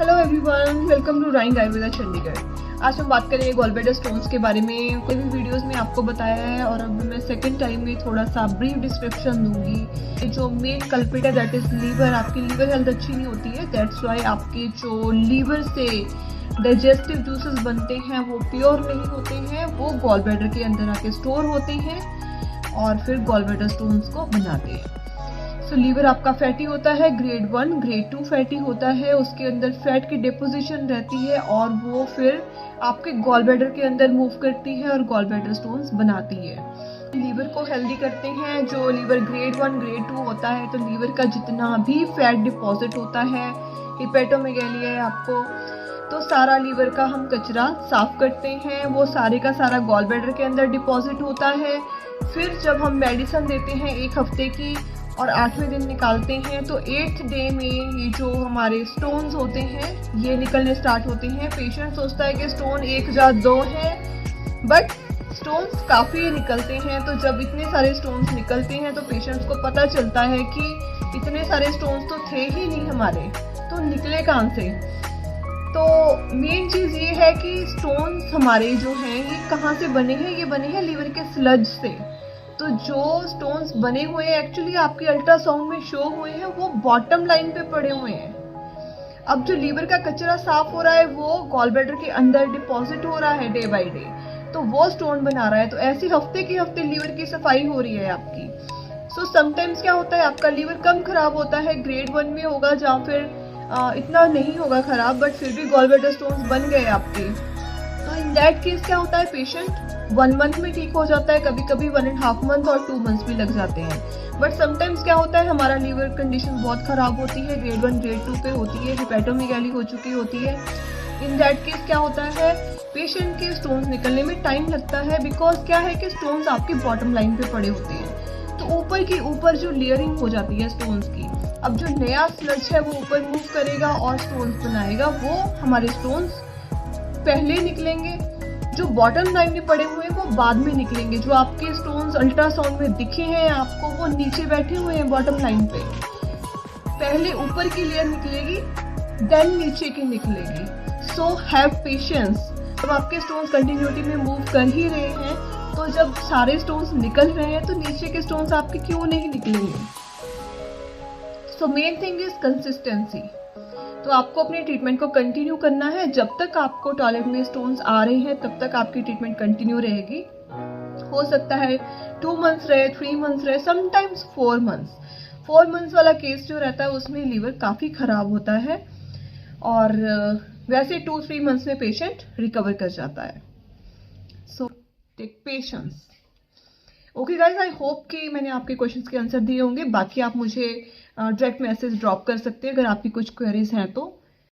Hello everyone, welcome to राइंग आयुर्वेदा चंडीगढ़। आज हम बात करेंगे गॉलब्लैडर स्टोन्स के बारे में। कोई भी वीडियोस में आपको बताया है और अब मैं सेकंड टाइम में थोड़ा सा ब्रीफ डिस्क्रिप्शन दूंगी। जो मेन कल्प्रिट है दैट इज लीवर। आपकी लीवर हेल्थ अच्छी नहीं होती है, दैट्स वाई आपके जो लीवर से डाइजेस्टिव जूसेस बनते हैं वो प्योर नहीं होते हैं, वो गॉलब्लैडर के अंदर आके स्टोर होते हैं और फिर गॉलब्लैडर स्टोन्स को बनाते हैं। तो लीवर आपका फैटी होता है, ग्रेड 1 ग्रेड 2 फैटी होता है, उसके अंदर फैट की डिपोजिशन रहती है और वो फिर आपके गॉलब्लैडर के अंदर मूव करती है और गॉलब्लैडर स्टोन्स बनाती है। लीवर को हेल्दी करते हैं। जो लीवर ग्रेड 1 ग्रेड 2 होता है तो लीवर का जितना भी फैट डिपॉजिट होता है, हिपेटोमेगैलिया है आपको, तो सारा लीवर का हम कचरा साफ करते हैं। वो सारे का सारा गॉलब्लैडर के अंदर डिपॉजिट होता है। फिर जब हम मेडिसिन देते हैं 1 हफ्ते की और 8वें दिन निकालते हैं तो 8th डे में ये जो हमारे स्टोन्स होते हैं ये निकलने स्टार्ट होते हैं। पेशेंट सोचता है कि स्टोन 1 या 2 है, बट स्टोन्स काफ़ी निकलते हैं। तो जब इतने सारे स्टोन्स निकलते हैं तो पेशेंट्स को पता चलता है कि इतने सारे स्टोन्स तो थे ही नहीं हमारे, तो निकले कहाँ से। तो मेन चीज़ ये है कि स्टोन्स हमारे जो हैं ये कहाँ से बने हैं। ये बने हैं लीवर के स्लज से। तो जो स्टोन्स बने हुए हैं एक्चुअली आपके अल्ट्रासाउंड में शो हुए हैं वो बॉटम लाइन पे पड़े हुए हैं। अब जो लीवर का कचरा साफ हो रहा है वो गॉलब्लैडर के अंदर डिपॉजिट हो रहा है डे बाय डे, तो वो स्टोन बना रहा है। तो ऐसी हफ्ते के हफ्ते लीवर की सफाई हो रही है आपकी। सो समटाइम्स क्या होता है आपका लीवर कम खराब होता है, ग्रेड 1 में होगा जहाँ फिर इतना नहीं होगा खराब, बट फिर भी गॉलब्लैडर स्टोन्स बन गए आपके। तो इन दैट केस क्या होता है, पेशेंट 1 मंथ में ठीक हो जाता है, कभी कभी 1.5 मंथ और 2 मंथ्स भी लग जाते हैं। बट समटाइम्स क्या होता है हमारा लीवर कंडीशन बहुत खराब होती है, ग्रेड 1 ग्रेड 2 पे होती है, हिपेटोमेगैली हो चुकी होती है। इन दैट केस क्या होता है पेशेंट के स्टोन्स निकलने में टाइम लगता है। बिकॉज क्या है कि स्टोन्स आपकी बॉटम लाइन पे पड़े होते हैं, तो ऊपर की ऊपर जो लेयरिंग हो जाती है स्टोन्स की, अब जो नया स्लज है वो ऊपर मूव करेगा और स्टोन्स बनाएगा। वो हमारे स्टोन्स पहले निकलेंगे, जो बॉटम लाइन में पड़े हुए हैं वो बाद में निकलेंगे। जो आपके स्टोन्स अल्ट्रासाउंड में दिखे हैं आपको वो नीचे बैठे हुए हैं बॉटम लाइन पे। पहले ऊपर की लेयर निकलेगी देन नीचे की निकलेगी। So have patience. जब आपके स्टोन्स कंटिन्यूटी में मूव कर ही रहे हैं तो जब सारे स्टोन्स निकल रहे हैं तो नीचे के स्टोन्स आपके क्यों नहीं निकलेंगे। So main thing is consistency. तो आपको अपने ट्रीटमेंट को कंटिन्यू करना है। जब तक आपको टॉयलेट में स्टोन्स आ रहे हैं तब तक आपकी ट्रीटमेंट कंटिन्यू रहेगी। हो सकता है 2 मंथ्स रहे, 3 मंथ्स रहे, समटाइम्स 4 मंथ्स। 4 मंथ्स वाला केस जो रहता है उसमें लीवर काफ़ी ख़राब होता है और वैसे 2-3 मंथ्स में पेशेंट रिकवर कर जाता है। So take patience. Okay guys, I hope कि मैंने आपके क्वेश्चंस के आंसर दिए होंगे। बाकी आप मुझे डायरेक्ट मैसेज ड्रॉप कर सकते हैं अगर आपकी कुछ क्वेरीज हैं तो।